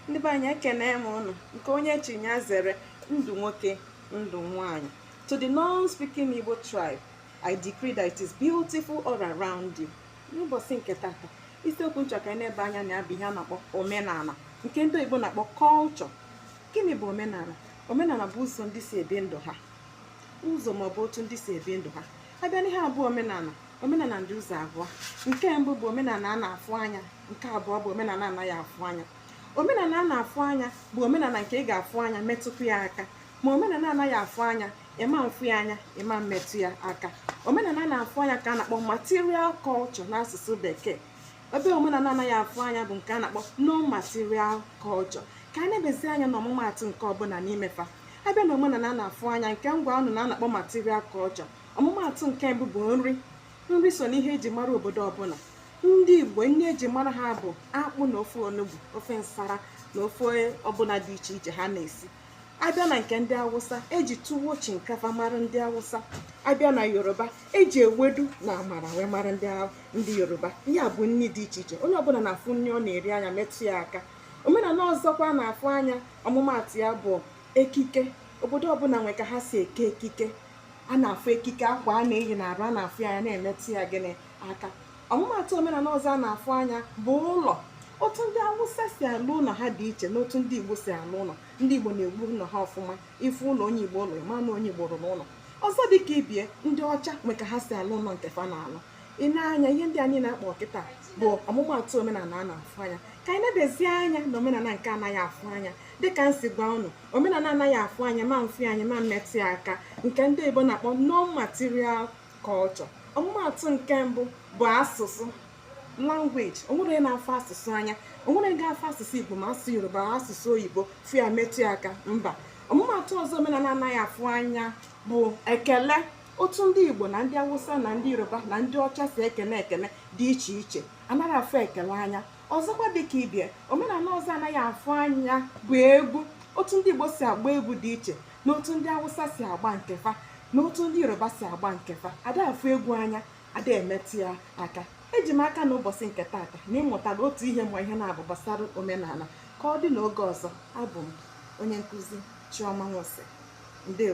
Ndị be anyị ekene m unu nke onye chinya zere ndụ nwoke ndụ nwanyị. To the non-speaking Igbo tribe, I decree that it is beautiful all around you. N'ụbọchị nke tata, isiokwu nchọka n'ebe anya na-abụ ihe a na-akpọ omenala, nke ndị Igbo na-akpọ culture. Gịnị bụ omenala? Omenala bụ ụzọ ndị si ebi ndụ ha, ụzọ maọbụ otu ndị si ebi ndụ ha. Abịa n'ihe abụọ omenala ndị ụzọ abụọ. Nke mbụ bụ omenala a na-afụ anya, nke abụọ bụ omenala anaghị afụ anya. Omenala a na-afụ anya bụ omenala nke ị ga-afụ anya metụkwu ya aka, ma omenala anaghị afụ anya ịma mfụ ya anya ịma mmetụ ya aka. Omenala a na-afụ anya ka a na-akpọ material culture n'asụsụ bekee. Ebe omenala anaghị afụ anya bụ nke a na-akpọ non-material culture. Ka anyị na-ebezi anya na ọmụmaatụ nke ọbụla n'imefa. Abịa na omenala a na-afụ anya nke ngwa ọnụ na-akpọ material culture, ọmụmaatụ nke mbụ bụ nri. Nri so n'ihe eji mara obodo ọbụla. Ndị Igbo nri eji mara ha bụ akpụ na ofe onugbu, ofe nsara na ofe ọbụla dị iche iche ha na-esi. Abịa na nke ndị Awụsa, eji tuwo chinkafa mara ndị Awụsa. Abịa na Yoruba, eji ewedu na amara wee mara ndị Yoruba. Ihe a bụ nri dị iche iche, onye ọbụla na-afụ nri ọ na-eri anya metụ ya aka. Omenala ọzọkwa na-afụ anya, ọmụmaatụ ya bụ ekike. Obodo ọbụla nwe ka ha si eke ekike. A na-afụ ekike akwa a na-eyi n'arụ, a na-afụ ya na-emetụ ya gịnị aka. Ọmụmaatụ omenala ọzọ a na-afụ anya bụ ụlọ. Otu ndị Awụsa si alụ ụlọ ha dị iche na otu ndị Igbo si alụ ụlọ. Ndị Igbo na-egbu ụlọ ha ọfụma, ifu ụlọ onye Igbo ụlọ ịma na onye Igbo rụrụ ụlọ. Ọzọ dịka ibie, ndị ọcha nwe ka ha si alụ ụlọ nke fa na-alụ. Ị na-anya ihe ndị anyị na-akpọ kịta bụ ọmụmaatụ omenala a na-afụ anya. Ka anyị na-ebezi anya na omenala nke anaghị afụ anya. Dịka nsi gwa unu, omenala anaghị afụ anya ma mfụ anya ma mmetụ ya aka, nke ndị Igbo na-akpọ non-material culture. Ọmụmaatụ nke mbụ bụ asụsụ, language. Onwere na-afụ asụsụ anya, onwere ga-afụ asụsụ Igbo ma asụ Yoruba, asụsụ oyibo fụ ya metụ ya aka, mba. Ọmụmaatụ ọzọ omenala anaghị afụ anya bụ ekele. Otu ndị Igbo na ndị Awụsa na ndị Yoruba na ndị ọcha si ekele dị iche iche, anaghị afụ ekele anya. Ọzọkwa dịka ibie, omenala ọzọ anaghị afụ anya bụ egwu. Otu ndị Igbo si agba egwu dị iche na otu ndị Awụsa si agba nkefa na otu ndị Yoruba si agba nkefa. Ada afụ egwu anya, ada emetụ ya aka. Eji m aka n'ụbọchị nke tata na ịmụtara otu ihe ma ihe na-abụ gbasara omenala. Ka ọ dị n'oge ọzọ, abụ m onye nkụzi Chioma Nwose. Ndewo.